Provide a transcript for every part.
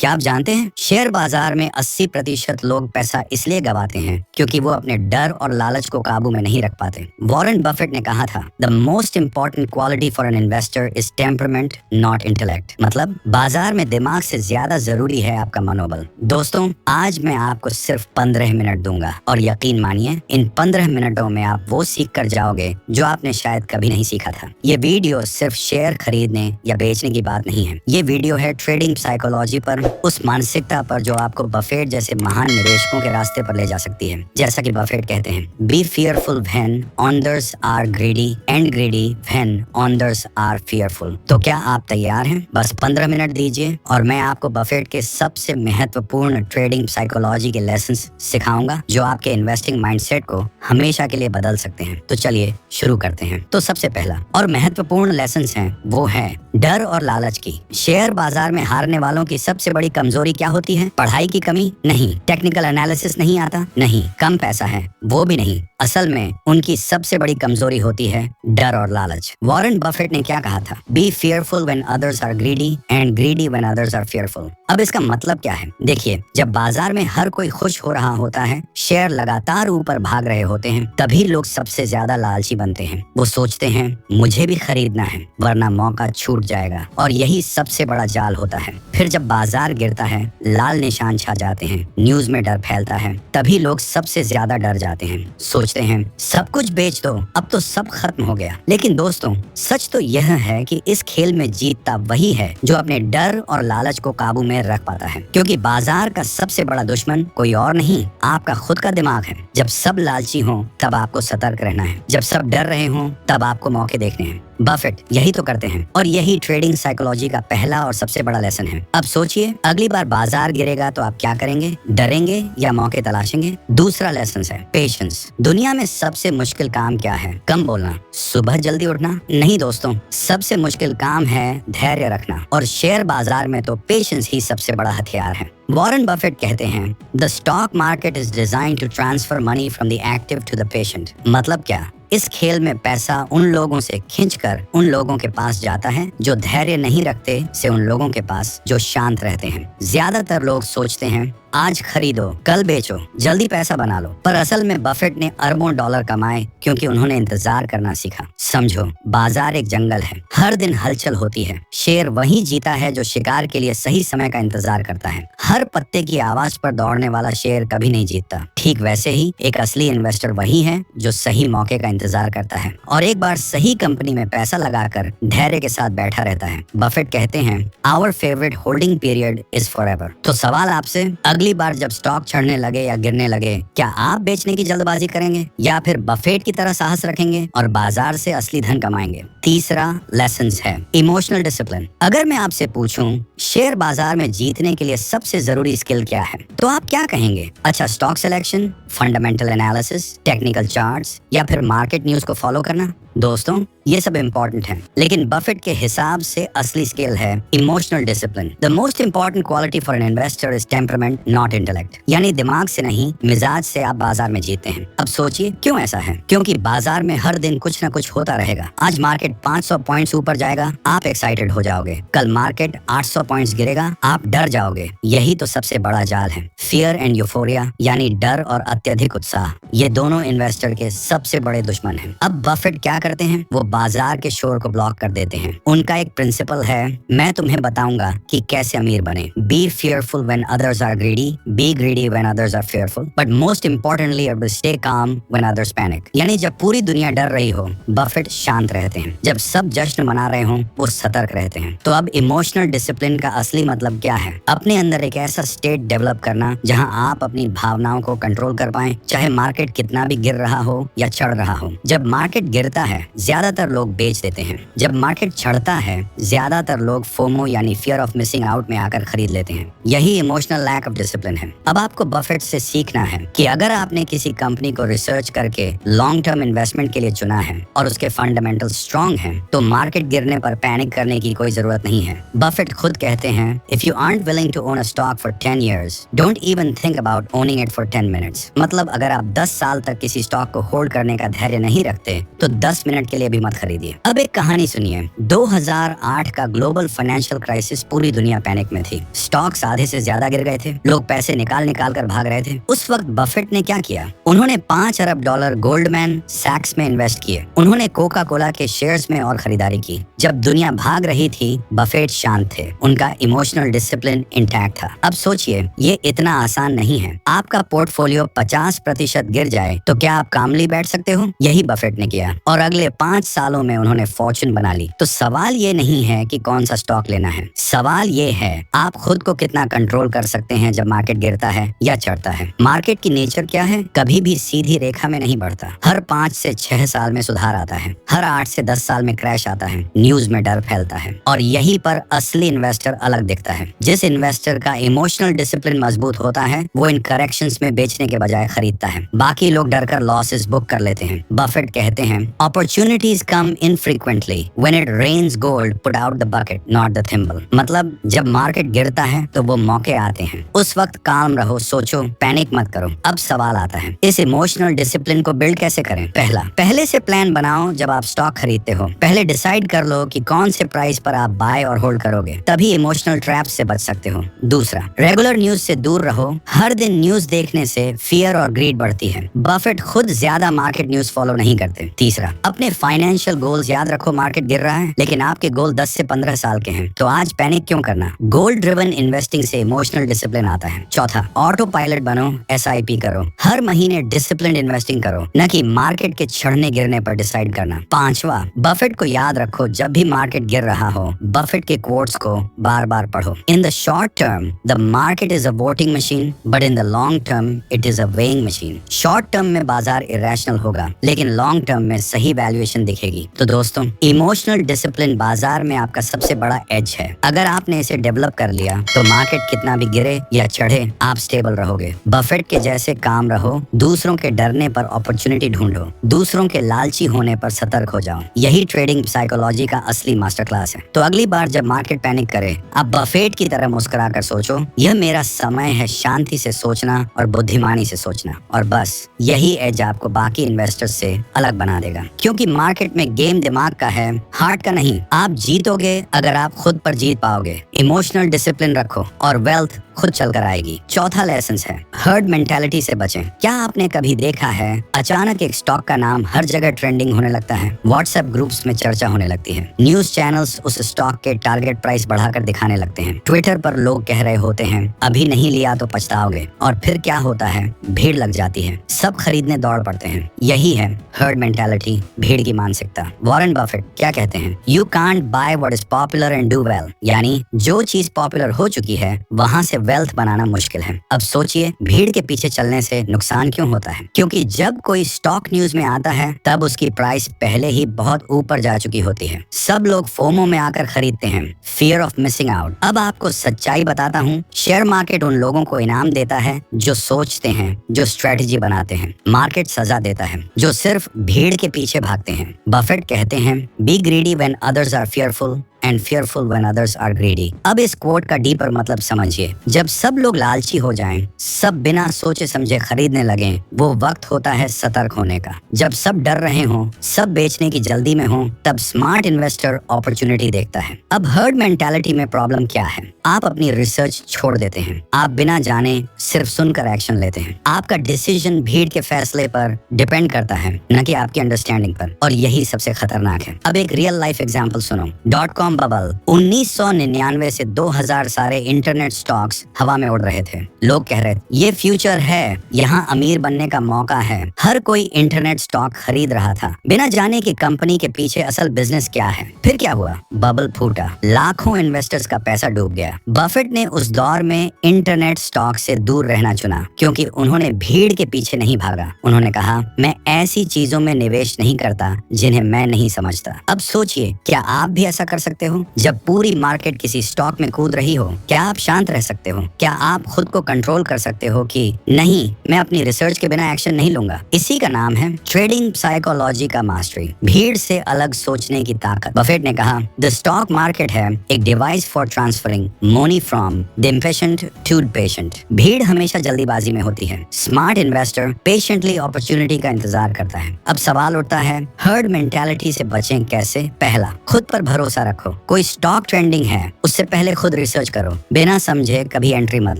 क्या आप जानते हैं शेयर बाजार में 80% लोग पैसा इसलिए गवाते हैं क्योंकि वो अपने डर और लालच को काबू में नहीं रख पाते। वॉरेन बफेट ने कहा था, the most important quality for an investor is temperament not intellect. मतलब बाजार में दिमाग से ज्यादा जरूरी है आपका मनोबल। दोस्तों, आज मैं आपको सिर्फ 15 मिनट दूंगा और यकीन मानिए इन 15 मिनटों में आप वो सीख कर जाओगे जो आपने शायद कभी नहीं सीखा था। ये वीडियो सिर्फ शेयर खरीदने या बेचने की बात नहीं है। ये वीडियो है ट्रेडिंग साइकोलॉजी पर, उस मानसिकता पर जो आपको बफेट जैसे महान निवेशकों के रास्ते पर ले जा सकती है। जैसा कि बफेट कहते हैं, be fearful when owners are greedy and greedy when owners are fearful. तो क्या आप तैयार हैं? बस 15 मिनट दीजिए और मैं आपको बफेट के सबसे महत्वपूर्ण ट्रेडिंग साइकोलॉजी के लेसन्स सिखाऊंगा जो आपके इन्वेस्टिंग माइंडसेट को हमेशा के लिए बदल सकते हैं। तो चलिए शुरू करते हैं। तो सबसे पहला और महत्वपूर्ण लेसन्स है वो है डर और लालच की। शेयर बाजार में हारने वालों की सबसे बड़ी कमजोरी क्या होती है? पढ़ाई की कमी? नहीं। टेक्निकल एनालिसिस नहीं आता? नहीं। कम पैसा है? वो भी नहीं। असल में उनकी सबसे बड़ी कमजोरी होती है डर और लालच। वॉरेन बफेट ने क्या कहा था? Be fearful when others are greedy and greedy when others are fearful. अब इसका मतलब क्या है? देखिए, जब बाजार में हर कोई खुश हो रहा होता है, शेयर लगातार ऊपर भाग रहे होते हैं, तभी लोग सबसे ज्यादा लालची बनते हैं। वो सोचते हैं मुझे भी खरीदना है वरना मौका छूट जाएगा, और यही सबसे बड़ा जाल होता है। फिर जब बाजार गिरता है, लाल निशान छा जाते हैं, न्यूज में डर फैलता है, तभी लोग सबसे ज्यादा डर जाते हैं। सोचते हैं सब कुछ बेच दो, अब तो सब खत्म हो गया। लेकिन दोस्तों, सच तो यह है कि इस खेल में जीतता वही है जो अपने डर और लालच को काबू में रख पाता है, क्योंकि बाजार का सबसे बड़ा दुश्मन कोई और नहीं, आपका खुद का दिमाग है। जब सब लालची हो तब आपको सतर्क रहना है, जब सब डर रहे हो तब आपको मौके देखने हैं। बफेट यही तो करते हैं, और यही ट्रेडिंग साइकोलॉजी का पहला और सबसे बड़ा लेसन है। अब सोचिए, अगली बार बाजार गिरेगा तो आप क्या करेंगे? डरेंगे या मौके तलाशेंगे? दूसरा लेसन है पेशेंस। दुनिया में सबसे मुश्किल काम क्या है? कम बोलना? सुबह जल्दी उठना? नहीं दोस्तों, सबसे मुश्किल काम है धैर्य रखना, और शेयर बाजार में तो पेशेंस ही सबसे बड़ा हथियार है। वॉरेन बफेट कहते हैं, the stock market is designed to transfer money from the active to the patient. मतलब क्या? इस खेल में पैसा उन लोगों से खींचकर उन लोगों के पास जाता है जो धैर्य नहीं रखते, से उन लोगों के पास जो शांत रहते हैं। ज्यादातर लोग सोचते हैं आज खरीदो कल बेचो, जल्दी पैसा बना लो, पर असल में बफेट ने अरबों डॉलर कमाए क्योंकि उन्होंने इंतजार करना सीखा। समझो, बाजार एक जंगल है, हर दिन हलचल होती है। शेर वही जीता है जो शिकार के लिए सही समय का इंतजार करता है। हर पत्ते की आवाज पर दौड़ने वाला शेर कभी नहीं जीतता। ठीक वैसे ही एक असली इन्वेस्टर वही है जो सही मौके का इंतजार करता है और एक बार सही कंपनी में पैसा लगाकर धैर्य के साथ बैठा रहता है। बफेट कहते हैं, our favourite holding period is forever. तो सवाल आपसे, अगली बार जब स्टॉक चढ़ने लगे या गिरने लगे, क्या आप बेचने की जल्दबाजी करेंगे या फिर बफेट की तरह साहस रखेंगे और बाजार से असली धन कमाएंगे? तीसरा लेसन है इमोशनल डिसिप्लिन। अगर मैं आपसे पूछूं शेयर बाजार में जीतने के लिए सबसे जरूरी स्किल क्या है, तो आप क्या कहेंगे? अच्छा, stock selection, fundamental analysis, technical charts, या फिर मार्केट न्यूज को फॉलो करना? दोस्तों, ये सब इम्पोर्टेंट है, लेकिन बफेट के हिसाब से असली स्किल है emotional discipline. The most important quality for an investor is temperament not intellect. यानी दिमाग से नहीं, मिजाज से आप बाजार में जीतते हैं। अब सोचिए क्यों ऐसा है? क्योंकि बाजार में हर दिन कुछ न कुछ होता रहेगा। आज मार्केट 500 पॉइंट्स ऊपर जाएगा, आप एक्साइटेड हो जाओगे। कल मार्केट 800 पॉइंट्स गिरेगा, आप डर जाओगे। यही तो सबसे बड़ा जाल है, फियर एंड यूफोरिया, यानी डर और अत्यधिक उत्साह। ये दोनों इन्वेस्टर के सबसे बड़े दुश्मन हैं। अब बफेट क्या करते हैं? वो बाजार के शोर को ब्लॉक कर देते हैं। उनका एक प्रिंसिपल है, मैं तुम्हें बताऊंगा कि कैसे अमीर बने। Be fearful when others are greedy, be greedy when others are fearful, but most importantly stay calm when others panic. यानी जब पूरी दुनिया डर रही हो, बफेट शांत रहते हैं। जब सब जश्न मना रहे हो, वो सतर्क रहते हैं। तो अब इमोशनल डिसिप्लिन का असली मतलब क्या है? अपने अंदर एक ऐसा स्टेट डेवलप करना जहां आप अपनी भावनाओं को कंट्रोल कर पाएं, चाहे मार्केट कितना भी गिर रहा हो या चढ़ रहा हो। जब मार्केट गिरता है, ज्यादातर लोग बेच देते हैं। जब मार्केट चढ़ता है, ज्यादातर लोग फोमो यानी फियर ऑफ मिसिंग आउट में आकर खरीद लेते हैं। यही इमोशनल लैक ऑफ डिसिप्लिन है। अब आपको बफेट से सीखना है कि अगर आपने किसी कंपनी को रिसर्च करके लॉन्ग टर्म इन्वेस्टमेंट के लिए चुना है और उसके फंडामेंटल स्ट्रॉन्ग हैं, तो मार्केट गिरने पर पैनिक करने की कोई जरूरत नहीं है। बफेट खुद कहते हैं, if you aren't willing to own a stock for 10 years, don't even think about owning it for 10 minutes। मतलब अगर आप 10 साल तक किसी स्टॉक को होल्ड करने का धैर्य नहीं रखते तो 10 मिनट के लिए भी मत खरीदिए। अब एक कहानी सुनिए। 2008 का ग्लोबल फाइनेंशियल क्राइसिस, पूरी दुनिया पैनिक में थी। स्टॉक्स आधे से ज्यादा गिर गए थे, लोग पैसे निकाल निकाल कर भाग रहे थे। उस वक्त बफेट ने क्या किया? उन्होंने $5 अरब गोल्डमैन सैक्स में इन्वेस्ट किए। उन्होंने कोका कोला के शेयर्स में और खरीदारी की। जब दुनिया भाग रही थी, बफेट शांत थे, उनका इमोशनल डिसिप्लिन इंटैक्ट था। अब सोचिए, ये इतना आसान नहीं है। आपका पोर्टफोलियो 50% गिर जाए तो क्या आप कामली बैठ सकते हो? यही बफेट ने किया और अगले 5 सालों में उन्होंने फॉर्चून बना ली। तो सवाल ये नहीं है कि कौन सा स्टॉक लेना है, सवाल ये है आप खुद को कितना कंट्रोल कर सकते हैं जब मार्केट गिरता है या चढ़ता है। मार्केट की नेचर क्या है? कभी भी सीधी रेखा में नहीं बढ़ता। हर 5 से 6 साल में सुधार आता है, हर 8 से 10 साल में क्रैश आता है, न्यूज में डर फैलता है और यहीं पर असली इन्वेस्टर अलग दिखता है। जिस इन्वेस्टर का इमोशनल डिसिप्लिन मजबूत होता है वो इन करेक्शंस में बेचने के बजाय खरीदता है। बाकी लोग डरकर लॉसेस बुक कर लेते हैं। बफेट कहते हैं opportunities come infrequently, when it rains gold put out the bucket not the thimble. मतलब जब मार्केट गिरता है तो वो मौके आते हैं, उस वक्त काम रहो, सोचो, पैनिक मत करो। अब सवाल आता है, इस इमोशनल डिसिप्लिन को बिल्ड कैसे करें? पहले से प्लान बनाओ। जब आप स्टॉक खरीदते हो पहले डिसाइड कर लो कि कौन से प्राइस पर आप बाय और होल्ड करोगे, तभी इमोशनल ट्रैप से बच सकते हो। दूसरा, रेगुलर न्यूज से दूर रहो। हर दिन न्यूज देखने से फियर और ग्रीड बढ़ती है। बफेट खुद ज्यादा मार्केट न्यूज फॉलो नहीं करते। तीसरा, अपने फाइनेंशियल गोल्स याद रखो। मार्केट गिर रहा है लेकिन आपके गोल 10 से 15 साल के हैं, तो आज पैनिक क्यों करना? गोल ड्रिवन इन्वेस्टिंग से इमोशनल डिसिप्लिन आता है। चौथा, ऑटो पायलट बनो, SIP करो, हर महीने डिसिप्लिन इन्वेस्टिंग करो, न कि मार्केट के चढ़ने गिरने पर डिसाइड करना। पांचवा, बफेट को याद रखो, जब भी मार्केट गिर रहा हो बफेट के कोट्स को बार बार पढ़ो। In the short term the market is a voting machine, but in the long term it is a weighing machine. Short term में बाजार इरेशनल होगा लेकिन लॉन्ग टर्म में सही वैल्यूएशन दिखेगी। तो दोस्तों, इमोशनल डिसिप्लिन बाजार में आपका सबसे बड़ा एज है। अगर आपने इसे डेवलप कर लिया तो मार्केट कितना भी गिरे या चढ़े आप स्टेबल रहोगे। बफेट के जैसे काम रहो, दूसरों के डरने पर अपॉर्चुनिटी ढूंढो, दूसरों के लालची होने पर सतर्क हो जाओ। यही ट्रेडिंग साइकोलॉजी का असली मास्टर क्लास है। तो अगली बार जब मार्केट पैनिक करे, आप बफेट की तरह मुस्कुरा कर सोचो, यह मेरा समय है शांति से सोचना और बुद्धिमानी से सोचना। और बस यही एज आपको बाकी इन्वेस्टर्स से अलग बना देगा, क्योंकि मार्केट में गेम दिमाग का है, हार्ट का नहीं। आप जीतोगे अगर आप खुद पर जीत पाओगे। इमोशनल डिसिप्लिन रखो और वेल्थ खुद चलकर आएगी। चौथा लेसन है, हर्ड मेंटालिटी से बचें। क्या आपने कभी देखा है अचानक एक स्टॉक का नाम हर जगह ट्रेंडिंग होने लगता है, व्हाट्सएप ग्रुप्स में चर्चा होने लगती है, न्यूज चैनल्स उस स्टॉक के टारगेट प्राइस बढ़ाकर दिखाने लगते हैं, ट्विटर पर लोग कह रहे होते हैं अभी नहीं लिया तो पछताओगे, और फिर क्या होता है? भीड़ लग जाती है, सब खरीदने दौड़ पड़ते हैं। यही है हर्ड मेंटालिटी, भीड़ की मानसिकता। वॉरेन बफेट क्या कहते हैं? You can't by what is popular and do well, यानी जो चीज पॉपुलर हो चुकी है वहां से वेल्थ बनाना मुश्किल है। अब सोचिए, भीड़ के पीछे चलने से नुकसान क्यों होता है? क्योंकि जब कोई स्टॉक न्यूज में आता है तब उसकी प्राइस पहले ही बहुत ऊपर जा चुकी होती है। सब लोग फोमो में आकर खरीदते हैं, फियर ऑफ मिसिंग आउट। अब आपको सच्चाई बताता हूँ, शेयर मार्केट उन लोगों को इनाम देता है जो सोचते हैं, जो स्ट्रेटजी बनाते हैं। मार्केट सजा देता है जो सिर्फ भीड़ के पीछे भागते हैं। बफेट कहते हैं be greedy when others are fearful and fearful when others are greedy। अब इस कोट का डीपर मतलब समझिए। जब सब लोग लालची हो जाएं, सब बिना सोचे समझे खरीदने लगें, वो वक्त होता है सतर्क होने का। जब सब डर रहे हों, सब बेचने की जल्दी में हों, तब स्मार्ट इन्वेस्टर अपॉर्चुनिटी देखता है। अब हर्ड मेंटालिटी में प्रॉब्लम क्या है? आप अपनी रिसर्च छोड़ देते हैं, आप बिना जाने सिर्फ सुनकर एक्शन लेते हैं। आपका डिसीजन भीड़ के फैसले पर डिपेंड करता है, न कि आपकी अंडरस्टैंडिंग पर, और यही सबसे खतरनाक है। अब एक रियल लाइफ एग्जांपल सुनो। .com बबल 1999 से 2000 सारे इंटरनेट स्टॉक्स हवा में उड़ रहे थे। लोग कह रहे थे ये फ्यूचर है, यहाँ अमीर बनने का मौका है। हर कोई इंटरनेट स्टॉक खरीद रहा था बिना जाने कि कंपनी के पीछे असल बिजनेस क्या है। फिर क्या हुआ? बबल फूटा, लाखों इन्वेस्टर्स का पैसा डूब गया। बफेट ने उस दौर में इंटरनेट स्टॉक से दूर रहना चुना, क्योंकि उन्होंने भीड़ के पीछे नहीं भागा। उन्होंने कहा मैं ऐसी चीजों में निवेश नहीं करता जिन्हें मैं नहीं समझता। अब सोचिए, क्या आप भी ऐसा कर सकते सकते हो? जब पूरी मार्केट किसी स्टॉक में कूद रही हो, क्या आप शांत रह सकते हो? क्या आप खुद को कंट्रोल कर सकते हो कि नहीं, मैं अपनी रिसर्च के बिना एक्शन नहीं लूंगा? इसी का नाम है ट्रेडिंग साइकोलॉजी का मास्टरी, भीड़ से अलग सोचने की ताकत। बफेट ने कहा, द स्टॉक मार्केट है एक device for transferring money from the impatient to patient. भीड़ हमेशा जल्दीबाजी में होती है, स्मार्ट इन्वेस्टर पेशेंटली अपॉर्चुनिटी का इंतजार करता है। अब सवाल उठता है, हर्ड मेंटालिटी से बचें कैसे? पहला, खुद पर भरोसा रखो। कोई स्टॉक ट्रेंडिंग है, उससे पहले खुद रिसर्च करो, बिना समझे कभी एंट्री मत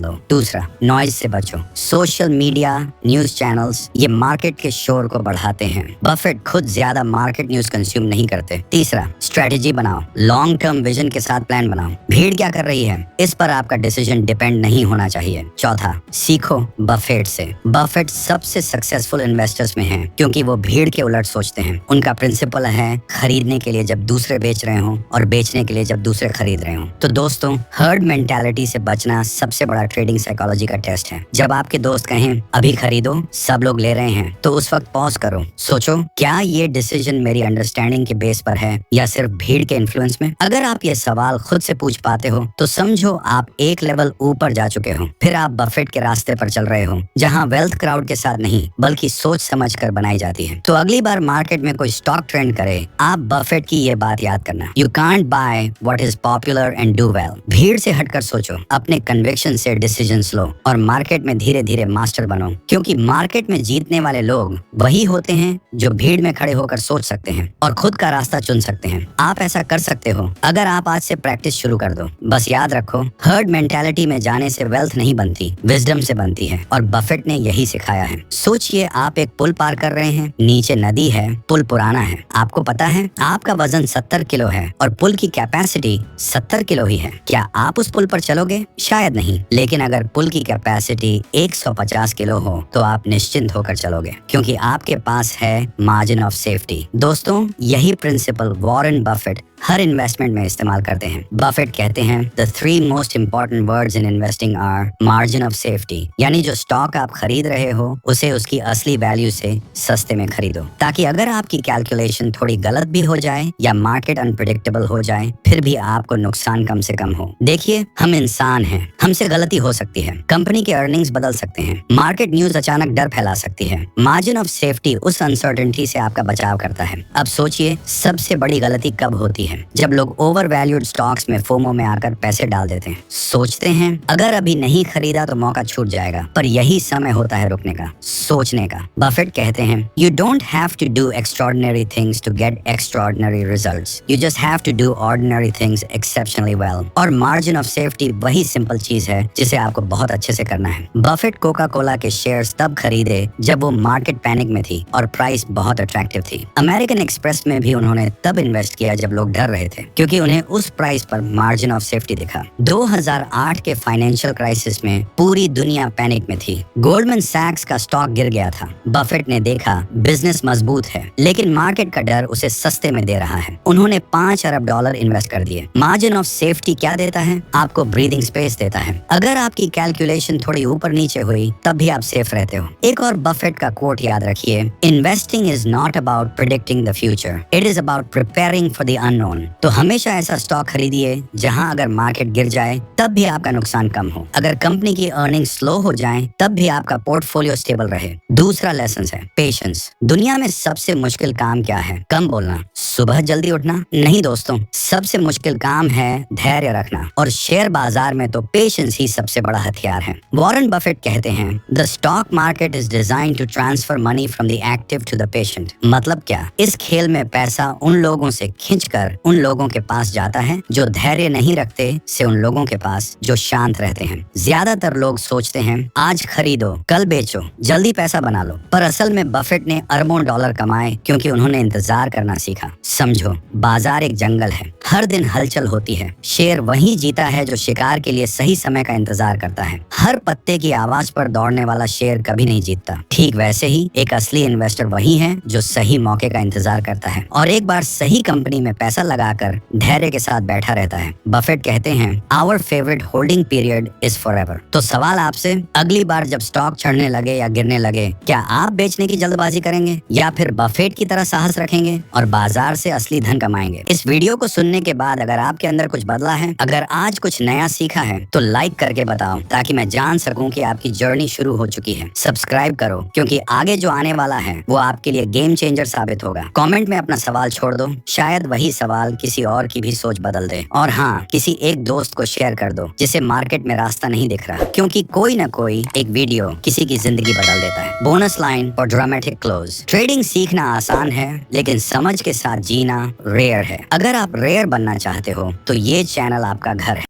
लो। दूसरा, नॉइज से बचो। सोशल मीडिया, न्यूज चैनल्स ये मार्केट के शोर को बढ़ाते हैं। बफेट खुद ज्यादा मार्केट न्यूज कंज्यूम नहीं करते। तीसरा, स्ट्रेटेजी बनाओ, लॉन्ग टर्म विजन के साथ प्लान बनाओ। भीड़ क्या कर रही है, इस पर आपका डिसीजन डिपेंड नहीं होना चाहिए। चौथा, सीखो बफेट से। बफेट सबसे सक्सेसफुल इन्वेस्टर्स में हैं क्योंकि वो भीड़ के उलट सोचते हैं। उनका प्रिंसिपल है खरीदने के लिए जब दूसरे बेच रहे हो और बेचने के लिए जब दूसरे खरीद रहे हो। तो दोस्तों, हर्ड मेंटालिटी से बचना सबसे बड़ा ट्रेडिंग साइकोलॉजी का टेस्ट है। जब आपके दोस्त कहें अभी खरीदो, सब लोग ले रहे हैं, तो उस वक्त पॉज करो, सोचो क्या ये डिसीजन मेरी अंडरस्टैंडिंग के बेस पर है या सिर्फ भीड़ के इन्फ्लुएंस में? अगर आप ये सवाल खुद से पूछ पाते हो तो समझो आप एक लेवल ऊपर जा चुके हो। फिर आप बफेट के रास्ते पर चल रहे हो, जहाँ वेल्थ क्राउड के साथ नहीं बल्कि सोच समझ कर बनाई जाती है। तो अगली बार मार्केट में कोई स्टॉक ट्रेंड करे, आप बफेट की ये बात याद करना, you can't by what is popular and do well. भीड़ से हटकर सोचो, अपने कन्विक्शन से डिसीजंस लो और मार्केट में धीरे धीरे मास्टर बनो, क्योंकि मार्केट में जीतने वाले लोग वही होते हैं जो भीड़ में खड़े होकर सोच सकते हैं और खुद का रास्ता चुन सकते हैं। आप ऐसा कर सकते हो अगर आप आज से प्रैक्टिस शुरू कर दो। बस याद रखो, हर्ड मेंटालिटी में जाने से वेल्थ नहीं बनती, विजडम से बनती है, और बफेट ने यही सिखाया है। सोचिए, आप एक पुल पार कर रहे हैं, नीचे नदी है, पुल पुराना है, आपको पता है आपका वजन 70 किलो है और पुल की कैपेसिटी 70 किलो ही है। क्या आप उस पुल पर चलोगे? शायद नहीं। लेकिन अगर पुल की कैपेसिटी 150 किलो हो तो आप निश्चिंत होकर चलोगे, क्योंकि आपके पास है मार्जिन ऑफ सेफ्टी। दोस्तों, यही प्रिंसिपल वॉरेन बफेट हर इन्वेस्टमेंट में इस्तेमाल करते हैं। बफेट कहते हैं, the 3 most important words in investing are margin of safety, यानी जो स्टॉक आप खरीद रहे हो उसे उसकी असली वैल्यू से सस्ते में खरीदो, ताकि अगर आपकी कैलकुलेशन थोड़ी गलत भी हो जाए या मार्केट अनप्रेडिक्टेबल हो जाए, फिर भी आपको नुकसान कम से कम हो। देखिए, हम इंसान हैं, हमसे गलती हो सकती है, कंपनी के अर्निंग्स बदल सकते हैं, मार्केट न्यूज अचानक डर फैला सकती है। मार्जिन ऑफ सेफ्टी उस अनसर्टेनिटी से आपका बचाव करता है। अब सोचिए, सबसे बड़ी गलती कब होती है? जब लोग ओवर वैल्यूड स्टॉक्स में फोमो में आकर पैसे डाल देते हैं। सोचते हैं अगर अभी नहीं खरीदा तो मौका छूट जाएगा, पर यही समय होता है रुकने का, सोचने का। बफेट कहते हैं, you don't have to do extraordinary things to get extraordinary results, you just have to do ordinary things exceptionally well. और मार्जिन ऑफ सेफ्टी वही सिंपल चीज है जिसे आपको बहुत अच्छे से करना है। बफेट कोका कोला के शेयर्स तब खरीदे जब वो मार्केट पैनिक में थी और प्राइस बहुत अट्रैक्टिव थी। अमेरिकन एक्सप्रेस में भी उन्होंने तब इन्वेस्ट किया जब लोग डर रहे थे, क्योंकि उन्हें उस प्राइस पर मार्जिन ऑफ सेफ्टी दिखा। 2008 के फाइनेंशियल क्राइसिस में पूरी दुनिया पैनिक में थी, गोल्डमैन सैक्स का स्टॉक गिर गया था। बफेट ने देखा बिजनेस मजबूत है, लेकिन मार्केट का डर उसे सस्ते में दे रहा है। उन्होंने $5 अरब इन्वेस्ट कर दिए। मार्जिन ऑफ सेफ्टी क्या देता है? आपको ब्रीदिंग स्पेस देता है। अगर आपकी कैलकुलेशन थोड़ी ऊपर नीचे हुई तब भी आप सेफ रहते हो। एक और बफेट का कोट याद रखिए, investing is not about predicting the future, it is about preparing for the unknown. तो हमेशा ऐसा स्टॉक खरीदिए जहां अगर मार्केट गिर जाए तब भी आपका नुकसान कम हो, अगर कंपनी की अर्निंग स्लो हो जाए तब भी आपका पोर्टफोलियो स्टेबल रहे। दूसरा लेसन है पेशेंस। दुनिया में सबसे मुश्किल काम क्या है? कम बोलना, सुबह जल्दी उठना? नहीं दोस्तों, सबसे मुश्किल काम है धैर्य रखना, और शेयर बाजार में तो पेशेंस ही सबसे बड़ा हथियार है। वॉरेन बफेट कहते हैं, the stock market is designed to transfer money from the active to the patient. मतलब क्या? इस खेल में पैसा उन लोगों से खींचकर उन लोगों के पास जाता है जो धैर्य नहीं रखते से उन लोगों के पास जो शांत रहते हैं। ज्यादातर लोग सोचते हैं आज खरीदो कल बेचो, जल्दी पैसा बना लो, पर असल में बफेट ने अरबों डॉलर कमाए क्योंकि उन्होंने इंतजार करना सीखा। समझो, बाजार एक जंगल है, हर दिन हलचल होती है। शेर वही जीता है जो शिकार के लिए सही समय का इंतजार करता है। हर पत्ते की आवाज पर दौड़ने वाला शेर कभी नहीं जीतता। ठीक वैसे ही एक असली इन्वेस्टर वही है जो सही मौके का इंतजार करता है, और एक बार सही कंपनी में पैसा लगाकर धैर्य के साथ बैठा रहता है। बफेट कहते हैं our favourite holding period is forever. तो सवाल आपसे, अगली बार जब स्टॉक चढ़ने लगे या गिरने लगे, क्या आप बेचने की जल्दबाजी करेंगे या फिर बफेट की तरह साहस रखेंगे और बाजार से असली धन कमाएंगे? इस वीडियो को सुनने के बाद अगर आपके अंदर कुछ बदला है, अगर आज कुछ नया सीखा है, तो लाइक करके बताओ ताकि मैं जान सकूं कि आपकी जर्नी शुरू हो चुकी है। सब्सक्राइब करो क्योंकि आगे जो आने वाला है वो आपके लिए गेम चेंजर साबित होगा। कमेंट में अपना सवाल छोड़ दो, शायद वही सवाल किसी और की भी सोच बदल दे। और हाँ, किसी एक दोस्त को शेयर कर दो जिसे मार्केट में रास्ता नहीं दिख रहा, क्योंकि कोई न कोई एक वीडियो किसी की जिंदगी बदल देता है। बोनस लाइन और ड्रामेटिक क्लोज। ट्रेडिंग सीखना आसान है लेकिन समझ के साथ जीना रेयर है। अगर आप रेयर बनना चाहते हो तो ये चैनल आपका घर है।